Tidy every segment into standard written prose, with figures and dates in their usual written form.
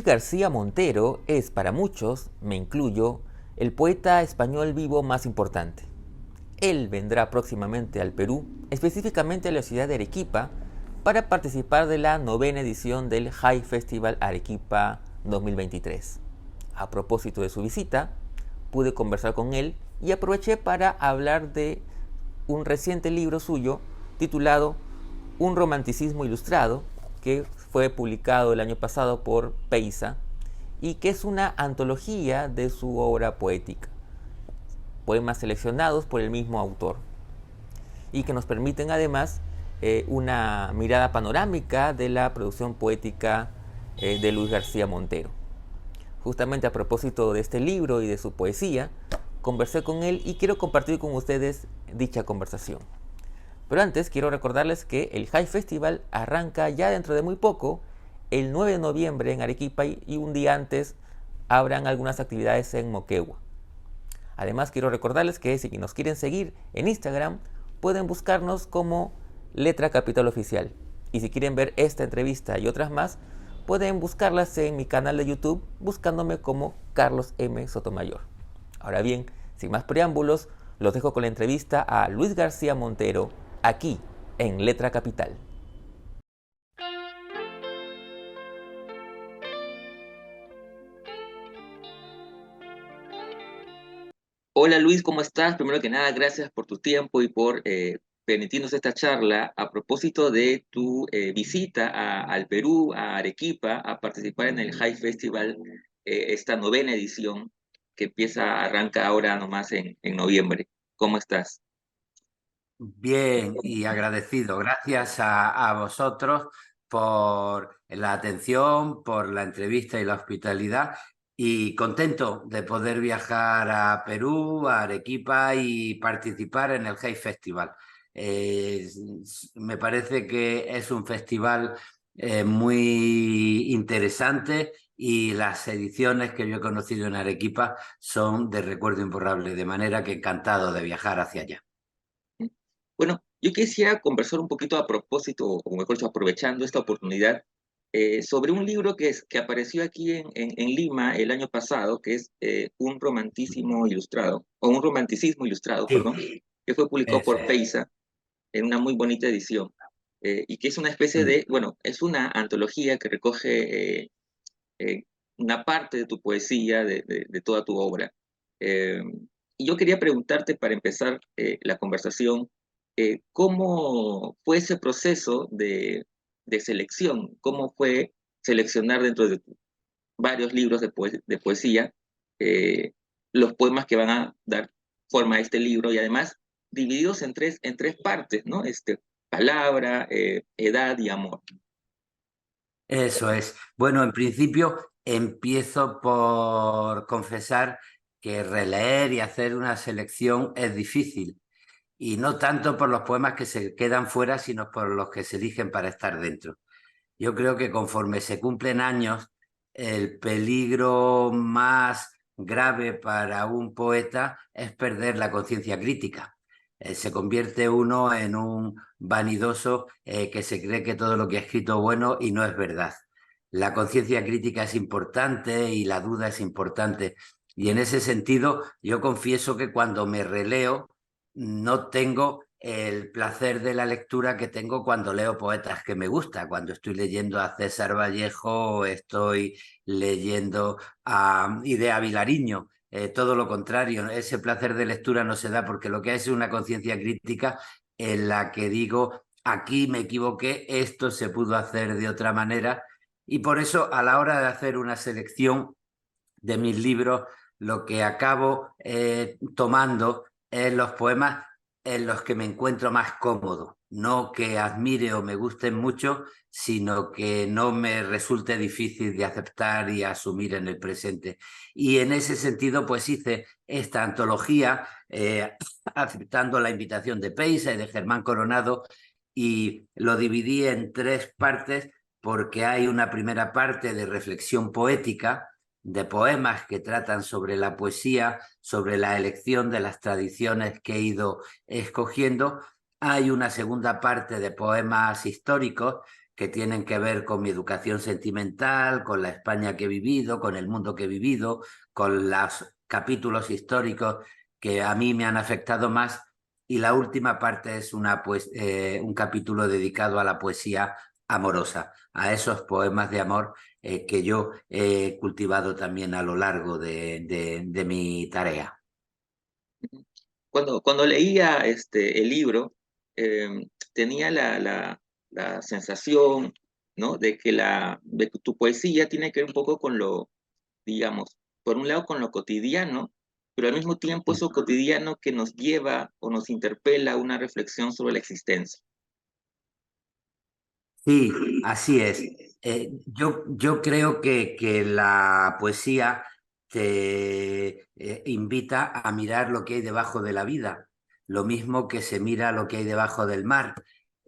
Luis García Montero es, para muchos, me incluyo, el poeta español vivo más importante. Él vendrá próximamente al Perú, específicamente a la ciudad de Arequipa, para participar de la 9ª edición del High Festival Arequipa 2023. A propósito de su visita, pude conversar con él y aproveché para hablar de un reciente libro suyo titulado Un romanticismo ilustrado, que fue publicado el año pasado por Peysa y que es una antología de su obra poética, poemas seleccionados por el mismo autor y que nos permiten además una mirada panorámica de la producción poética de Luis García Montero. Justamente a propósito de este libro y de su poesía, conversé con él y quiero compartir con ustedes dicha conversación. Pero antes quiero recordarles que el High Festival arranca ya dentro de muy poco, el 9 de noviembre en Arequipa, y un día antes habrán algunas actividades en Moquegua. Además quiero recordarles que si nos quieren seguir en Instagram, pueden buscarnos como Letra Capital Oficial. Y si quieren ver esta entrevista y otras más, pueden buscarlas en mi canal de YouTube buscándome como Carlos M. Sotomayor. Ahora bien, sin más preámbulos, los dejo con la entrevista a Luis García Montero, aquí en Letra Capital. Hola Luis, ¿cómo estás? Primero que nada, gracias por tu tiempo y por permitirnos esta charla a propósito de tu visita al Perú, a Arequipa, a participar en el High Festival, esta 9ª edición que arranca ahora nomás en noviembre. ¿Cómo estás? Bien y agradecido. Gracias a vosotros por la atención, por la entrevista y la hospitalidad. Y contento de poder viajar a Perú, a Arequipa y participar en el Hey Festival. Eh, Me parece que es un festival muy interesante y las ediciones que yo he conocido en Arequipa son de recuerdo imborrable, de manera que encantado de viajar hacia allá. Bueno, yo quisiera conversar un poquito a propósito, o mejor dicho, aprovechando esta oportunidad, sobre un libro que apareció aquí en Lima el año pasado, que es un romanticismo ilustrado, perdón, Sí, que fue publicado eso por es. Peysa en una muy bonita edición, y que es una especie Mm. de, bueno, es una antología que recoge eh, una parte de tu poesía, de toda tu obra. Eh, y yo quería preguntarte para empezar la conversación, ¿cómo fue ese proceso de selección? ¿Cómo fue seleccionar dentro de varios libros de poesía eh, los poemas que van a dar forma a este libro y además divididos en tres partes, ¿no? Palabra, edad y amor. Eso es. Bueno, en principio empiezo por confesar que releer y hacer una selección es difícil. Y no tanto por los poemas que se quedan fuera, sino por los que se eligen para estar dentro. Yo creo que conforme se cumplen años, el peligro más grave para un poeta es perder la conciencia crítica. Se convierte uno en un vanidoso que se cree que todo lo que ha escrito es bueno y no es verdad. La conciencia crítica es importante y la duda es importante. Y en ese sentido, yo confieso que cuando me releo, no tengo el placer de la lectura que tengo cuando leo poetas que me gusta, cuando estoy leyendo a César Vallejo, estoy leyendo a Idea Vilariño. Todo lo contrario, ese placer de lectura no se da porque lo que hay es una conciencia crítica en la que digo, aquí me equivoqué, esto se pudo hacer de otra manera, y por eso a la hora de hacer una selección de mis libros, lo que acabo tomando es los poemas en los que me encuentro más cómodo, no que admire o me gusten mucho, sino que no me resulte difícil de aceptar y asumir en el presente. Y en ese sentido, pues hice esta antología aceptando la invitación de Peisa y de Germán Coronado, y lo dividí en tres partes porque hay una primera parte de reflexión poética, de poemas que tratan sobre la poesía, sobre la elección de las tradiciones que he ido escogiendo. Hay una segunda parte de poemas históricos que tienen que ver con mi educación sentimental, con la España que he vivido, con el mundo que he vivido, con los capítulos históricos que a mí me han afectado más. Y la última parte es un capítulo dedicado a la poesía amorosa, a esos poemas de amor que yo he cultivado también a lo largo de mi tarea. Cuando leía el libro, tenía la sensación, ¿no? De que tu poesía tiene que ver un poco con digamos, por un lado con lo cotidiano, pero al mismo tiempo eso cotidiano que nos lleva o nos interpela a una reflexión sobre la existencia. Sí, así es. Yo creo que la poesía te invita a mirar lo que hay debajo de la vida, lo mismo que se mira lo que hay debajo del mar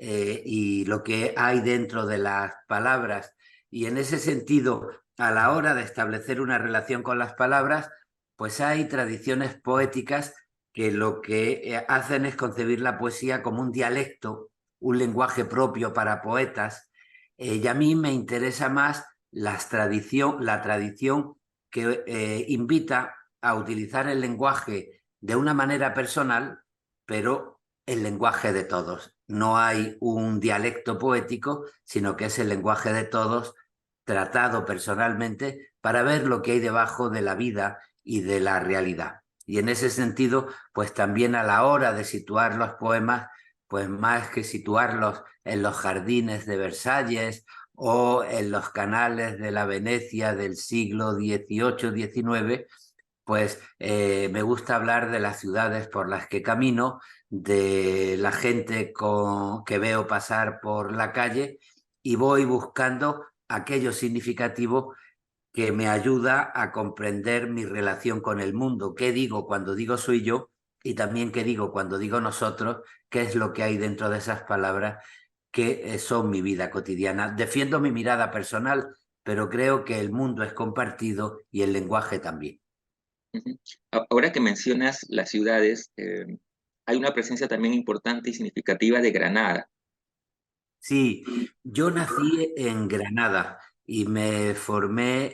y lo que hay dentro de las palabras. Y en ese sentido, a la hora de establecer una relación con las palabras, pues hay tradiciones poéticas que lo que hacen es concebir la poesía como un dialecto, un lenguaje propio para poetas, y a mí me interesa más la tradición que invita a utilizar el lenguaje de una manera personal, pero el lenguaje de todos. No hay un dialecto poético, sino que es el lenguaje de todos tratado personalmente para ver lo que hay debajo de la vida y de la realidad. Y en ese sentido, pues también a la hora de situar los poemas, pues más que situarlos en los jardines de Versalles o en los canales de la Venecia del siglo XVIII-XIX, pues me gusta hablar de las ciudades por las que camino, de la gente que veo pasar por la calle y voy buscando aquello significativo que me ayuda a comprender mi relación con el mundo. ¿Qué digo cuando digo soy yo? Y también qué digo cuando digo nosotros, qué es lo que hay dentro de esas palabras que son mi vida cotidiana. Defiendo mi mirada personal, pero creo que el mundo es compartido y el lenguaje también. Ujú. Ahora que mencionas las ciudades, hay una presencia también importante y significativa de Granada. Sí, yo nací en Granada y me formé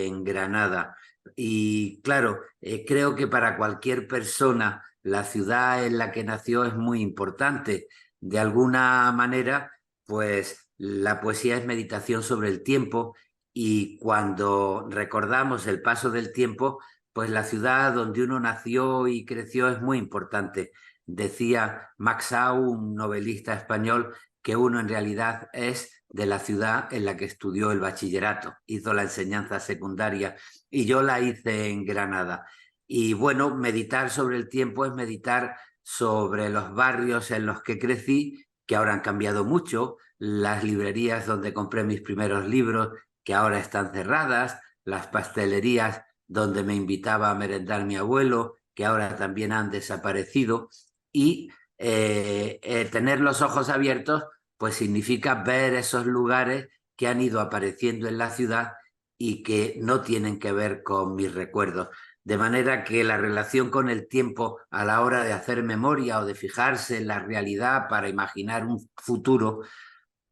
en Granada. Y claro, creo que para cualquier persona la ciudad en la que nació es muy importante. De alguna manera, pues la poesía es meditación sobre el tiempo y cuando recordamos el paso del tiempo, pues la ciudad donde uno nació y creció es muy importante. Decía Max Au, un novelista español, que uno en realidad es de la ciudad en la que estudió el bachillerato, hizo la enseñanza secundaria y yo la hice en Granada. Y bueno, meditar sobre el tiempo es meditar sobre los barrios en los que crecí, que ahora han cambiado mucho, las librerías donde compré mis primeros libros, que ahora están cerradas, las pastelerías donde me invitaba a merendar mi abuelo, que ahora también han desaparecido, y tener los ojos abiertos pues significa ver esos lugares que han ido apareciendo en la ciudad y que no tienen que ver con mis recuerdos. De manera que la relación con el tiempo a la hora de hacer memoria o de fijarse en la realidad para imaginar un futuro,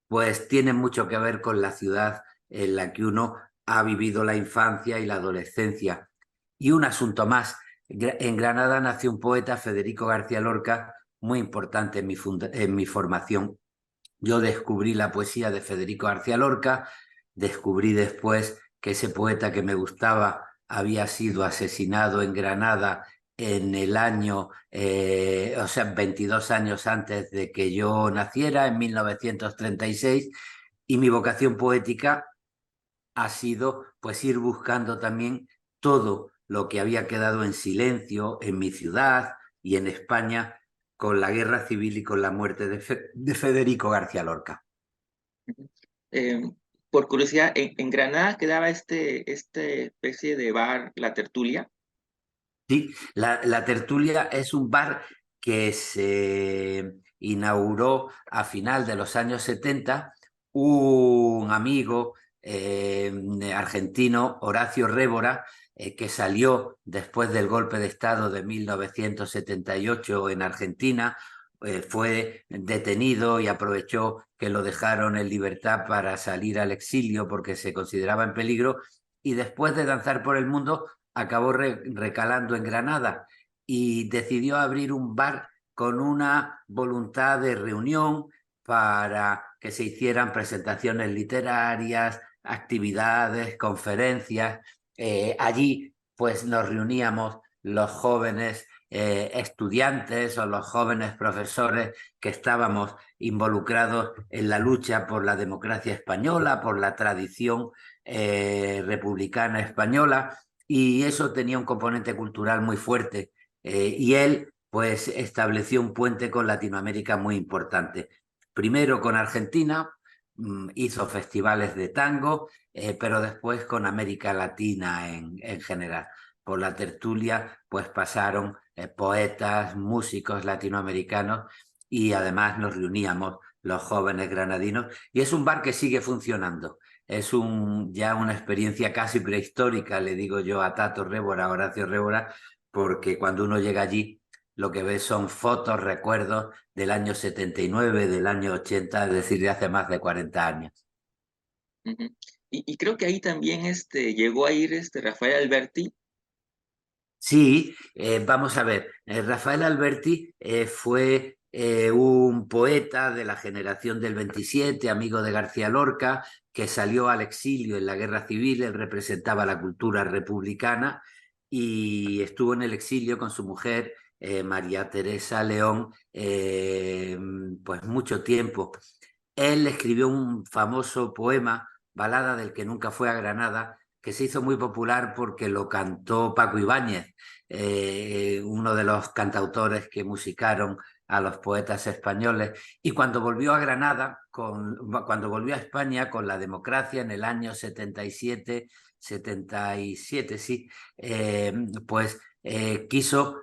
pues tiene mucho que ver con la ciudad en la que uno ha vivido la infancia y la adolescencia. Y un asunto más, en Granada nació un poeta, Federico García Lorca, muy importante en mi formación. Yo descubrí la poesía de Federico García Lorca, descubrí después que ese poeta que me gustaba había sido asesinado en Granada en el año, o sea, 22 años antes de que yo naciera, en 1936, y mi vocación poética ha sido pues ir buscando también todo lo que había quedado en silencio en mi ciudad y en España con la guerra civil y con la muerte de Federico García Lorca. Ujú. Eh, por curiosidad, ¿en Granada quedaba este especie de bar, La Tertulia? Sí, la Tertulia es un bar que se inauguró a final de los años 70. Un amigo argentino, Horacio Révora, que salió después del golpe de Estado de 1978 en Argentina, fue detenido y aprovechó que lo dejaron en libertad para salir al exilio porque se consideraba en peligro, y después de danzar por el mundo acabó recalando en Granada y decidió abrir un bar con una voluntad de reunión para que se hicieran presentaciones literarias, actividades, conferencias. Allí pues nos reuníamos los jóvenes estudiantes o los jóvenes profesores que estábamos involucrados en la lucha por la democracia española, por la tradición republicana española, y eso tenía un componente cultural muy fuerte. Y él pues estableció un puente con Latinoamérica muy importante. Primero con Argentina, hizo festivales de tango, pero después con América Latina en general. Por la tertulia pues pasaron poetas, músicos latinoamericanos, y además nos reuníamos los jóvenes granadinos, y es un bar que sigue funcionando. Es ya una experiencia casi prehistórica, le digo yo a Tato Révora, a Horacio Révora, porque cuando uno llega allí lo que ve son fotos, recuerdos del año 79, del año 80, es decir, de hace más de 40 años. Ujú. Y creo que ahí también llegó a ir Rafael Alberti. Sí, vamos a ver, Rafael Alberti fue un poeta de la generación del 27, amigo de García Lorca, que salió al exilio en la Guerra Civil. Él representaba la cultura republicana y estuvo en el exilio con su mujer, María Teresa León, pues mucho tiempo. Él escribió un famoso poema, Balada del que nunca fue a Granada, que se hizo muy popular porque lo cantó Paco Ibáñez, uno de los cantautores que musicaron a los poetas españoles. Y cuando volvió a Granada, cuando volvió a España con la democracia en el año 77, 77 sí, pues quiso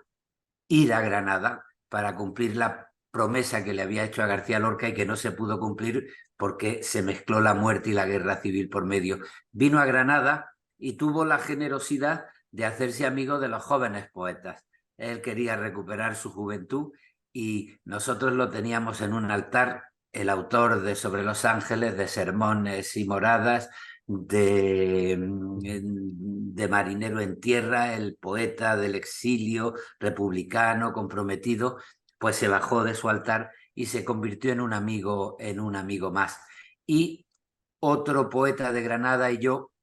ir a Granada para cumplir la promesa que le había hecho a García Lorca y que no se pudo cumplir porque se mezcló la muerte y la guerra civil por medio. Vino a Granada y tuvo la generosidad de hacerse amigo de los jóvenes poetas. Él quería recuperar su juventud y nosotros lo teníamos en un altar, el autor de Sobre los Ángeles, de Sermones y Moradas, de Marinero en Tierra, el poeta del exilio republicano comprometido, pues se bajó de su altar y se convirtió en un amigo más. Y otro poeta de Granada y yo,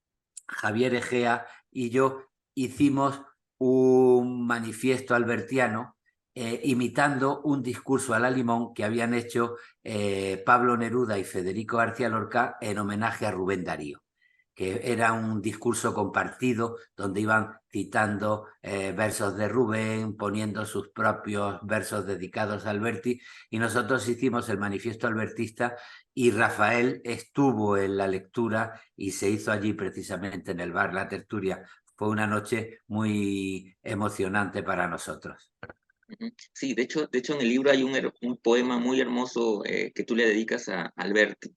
Javier Egea y yo, hicimos un manifiesto albertiano imitando un discurso a la limón que habían hecho Pablo Neruda y Federico García Lorca en homenaje a Rubén Darío, que era un discurso compartido donde iban citando versos de Rubén, poniendo sus propios versos dedicados a Alberti, y nosotros hicimos el manifiesto albertista y Rafael estuvo en la lectura y se hizo allí precisamente en el bar La Tertulia. Fue una noche muy emocionante para nosotros. Ujú. Sí, de hecho en el libro hay un poema muy hermoso que tú le dedicas a Alberti.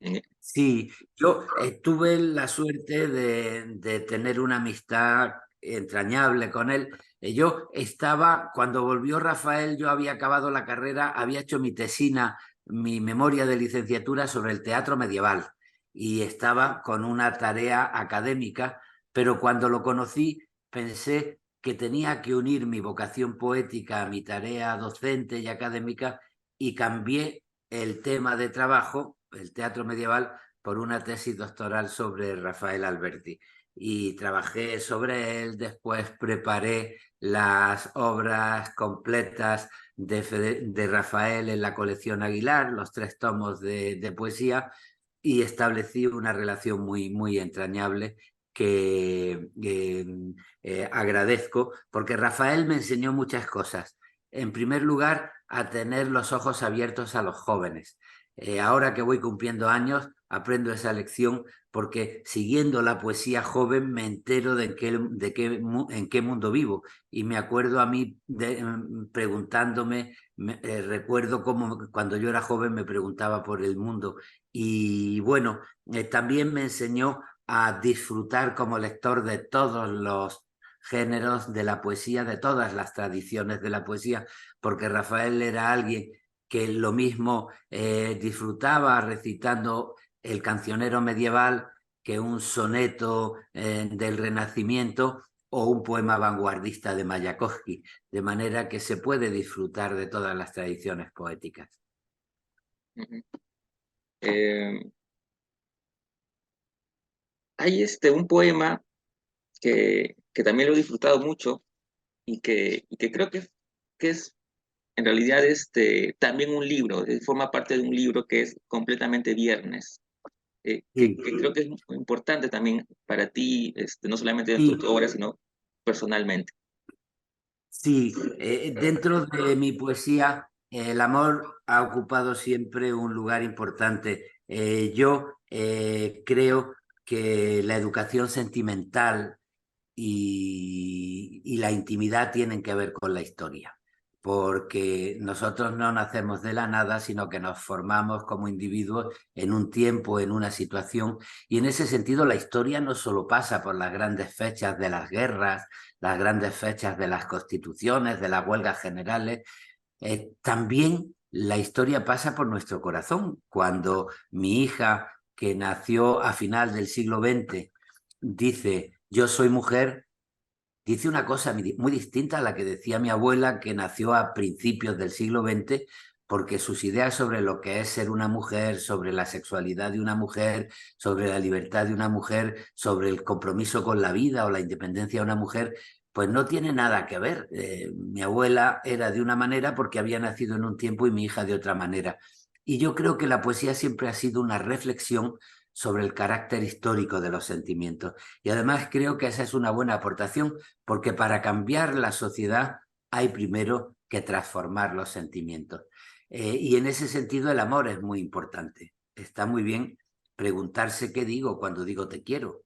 Eh, Sí, yo tuve la suerte de tener una amistad entrañable con él. Yo estaba, cuando volvió Rafael, yo había acabado la carrera, había hecho mi tesina, mi memoria de licenciatura sobre el teatro medieval, y estaba con una tarea académica, pero cuando lo conocí pensé que tenía que unir mi vocación poética a mi tarea docente y académica, y cambié el tema de trabajo, el teatro medieval, por una tesis doctoral sobre Rafael Alberti. Y trabajé sobre él, después preparé las obras completas de Rafael en la colección Aguilar, los 3 tomos de poesía, y establecí una relación muy entrañable que agradezco, porque Rafael me enseñó muchas cosas. En primer lugar, a tener los ojos abiertos a los jóvenes. Ahora que voy cumpliendo años, aprendo esa lección porque siguiendo la poesía joven me entero en qué mundo vivo, y me acuerdo a mí preguntándome, recuerdo cómo cuando yo era joven me preguntaba por el mundo. Y bueno, también me enseñó a disfrutar como lector de todos géneros de la poesía, de todas las tradiciones de la poesía, porque Rafael era alguien que lo mismo disfrutaba recitando el cancionero medieval que un soneto del Renacimiento o un poema vanguardista de Mayakovsky, de manera que se puede disfrutar de todas las tradiciones poéticas. Ujú. Hay un poema que también lo he disfrutado mucho y que creo que es en realidad también un libro, forma parte de un libro que es completamente Viernes, Sí. que creo que es muy importante también para ti, no solamente dentro Sí. de tu obra, sino personalmente. Sí, dentro de mi poesía, el amor ha ocupado siempre un lugar importante. Yo creo que la educación sentimental y la intimidad tienen que ver con la historia, porque nosotros no nacemos de la nada, sino que nos formamos como individuos en un tiempo, en una situación, y en ese sentido la historia no solo pasa por las grandes fechas de las guerras, las grandes fechas de las constituciones, de las huelgas generales, también la historia pasa por nuestro corazón. Cuando mi hija, que nació a final del siglo XX, dice, yo soy mujer, dice una cosa muy distinta a la que decía mi abuela, que nació a principios del siglo XX, porque sus ideas sobre lo que es ser una mujer, sobre la sexualidad de una mujer, sobre la libertad de una mujer, sobre el compromiso con la vida o la independencia de una mujer, pues no tiene nada que ver. Mi abuela era de una manera porque había nacido en un tiempo y mi hija de otra manera. Y yo creo que la poesía siempre ha sido una reflexión sobre el carácter histórico de los sentimientos. Y además creo que esa es una buena aportación, porque para cambiar la sociedad hay primero que transformar los sentimientos. Y en ese sentido el amor es muy importante. Está muy bien preguntarse qué digo cuando digo te quiero,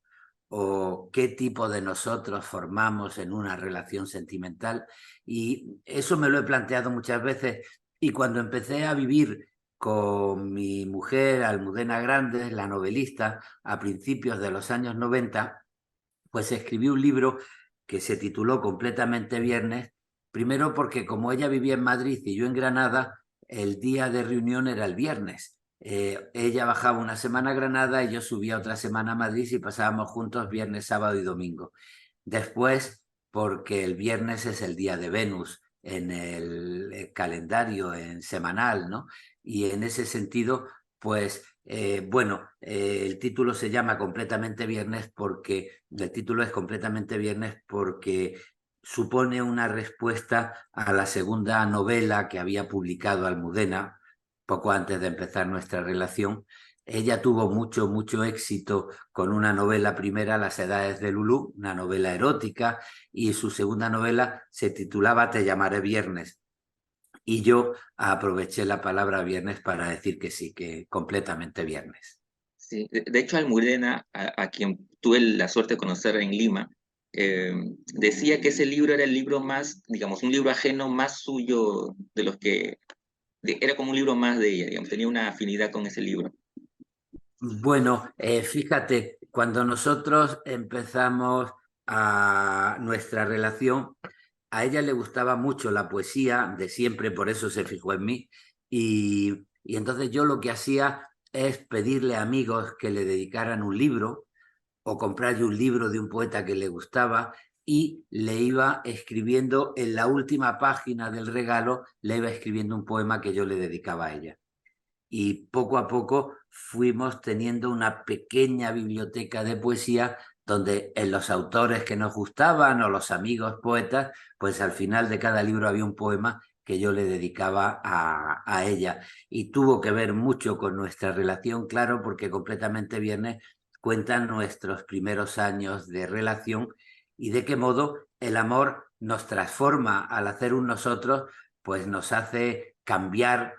o qué tipo de nosotros formamos en una relación sentimental. Y eso me lo he planteado muchas veces. Y cuando empecé a vivir con mi mujer, Almudena Grandes, la novelista, a principios de los años 90, pues escribí un libro que se tituló Completamente Viernes, primero porque como ella vivía en Madrid y yo en Granada, el día de reunión era el viernes. Ella bajaba una semana a Granada y yo subía otra semana a Madrid y pasábamos juntos viernes, sábado y domingo. Después, porque el viernes es el día de Venus en el calendario en semanal, ¿no? Y en ese sentido, pues el título se llama Completamente Viernes porque el título es Completamente Viernes porque supone una respuesta a la segunda novela que había publicado Almudena poco antes de empezar nuestra relación. Ella tuvo mucho éxito con una novela primera, Las Edades de Lulú, una novela erótica, y su segunda novela se titulaba Te llamaré Viernes. Y yo aproveché la palabra viernes para decir que sí, que completamente viernes. Sí, de hecho, Almudena, a quien tuve la suerte de conocer en Lima, decía que ese libro era el libro más, digamos, un libro ajeno más suyo de los que, era como un libro más de ella, digamos, tenía una afinidad con ese libro. Bueno, fíjate, cuando nosotros empezamos a nuestra relación, a ella le gustaba mucho la poesía de siempre, por eso se fijó en mí. Y entonces yo lo que hacía es pedirle a amigos que le dedicaran un libro o comprarle un libro de un poeta que le gustaba y le iba escribiendo en la última página del regalo, le iba escribiendo un poema que yo le dedicaba a ella. Y poco a poco fuimos teniendo una pequeña biblioteca de poesía donde en los autores que nos gustaban o los amigos poetas, pues al final de cada libro había un poema que yo le dedicaba a ella. Y tuvo que ver mucho con nuestra relación, claro, porque Completamente Viernes cuentan nuestros primeros años de relación y de qué modo el amor nos transforma al hacer un nosotros, pues nos hace cambiar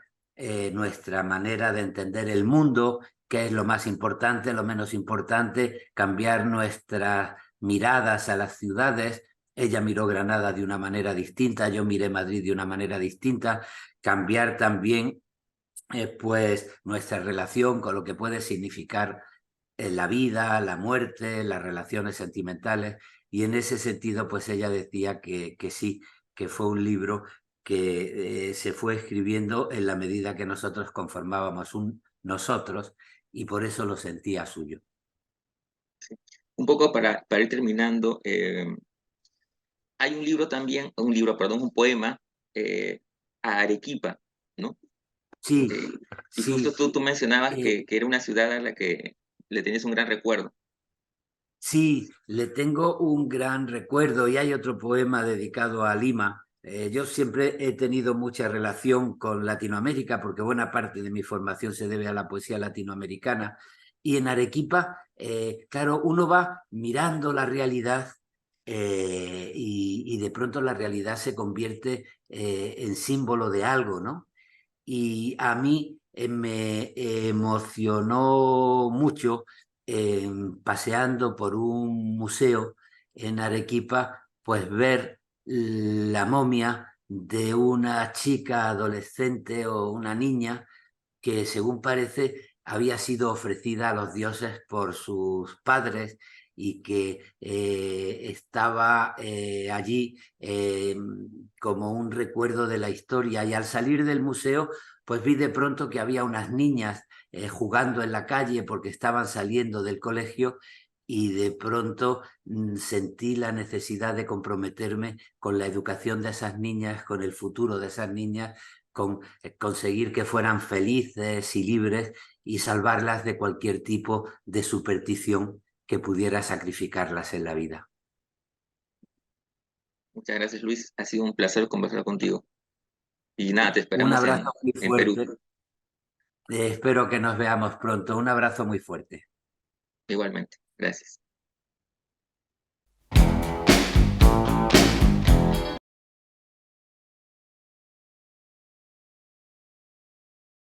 nuestra manera de entender el mundo, qué es lo más importante, lo menos importante, cambiar nuestras miradas a las ciudades. Ella miró Granada de una manera distinta, yo miré Madrid de una manera distinta, cambiar también pues nuestra relación con lo que puede significar la vida, la muerte, las relaciones sentimentales. Y en ese sentido, pues ella decía que sí, que fue un libro que se fue escribiendo en la medida que nosotros conformábamos un nosotros, y por eso lo sentía suyo. Sí. Un poco para ir terminando, hay un libro también, perdón, un poema a Arequipa, ¿no? Sí, Eh, y justo sí. tú mencionabas eh, que era una ciudad a la que le tenías un gran recuerdo. Sí, le tengo un gran recuerdo y hay otro poema dedicado a Lima. Yo siempre he tenido mucha relación con Latinoamérica porque buena parte de mi formación se debe a la poesía latinoamericana. Y en Arequipa, claro, uno va mirando la realidad y de pronto la realidad se convierte en símbolo de algo, ¿no? Y a mí me emocionó mucho paseando por un museo en Arequipa, pues ver la momia de una chica adolescente o una niña que, según parece, había sido ofrecida a los dioses por sus padres y que estaba allí como un recuerdo de la historia. Y al salir del museo, pues vi de pronto que había unas niñas jugando en la calle porque estaban saliendo del colegio, y de pronto sentí la necesidad de comprometerme con la educación de esas niñas, con el futuro de esas niñas, con conseguir que fueran felices y libres y salvarlas de cualquier tipo de superstición que pudiera sacrificarlas en la vida. Muchas gracias, Luis. Ha sido un placer conversar contigo. Y nada, te Un esperamos abrazo muy en Perú, fuerte. Espero que nos veamos pronto. Un abrazo muy fuerte. igualmente. Gracias.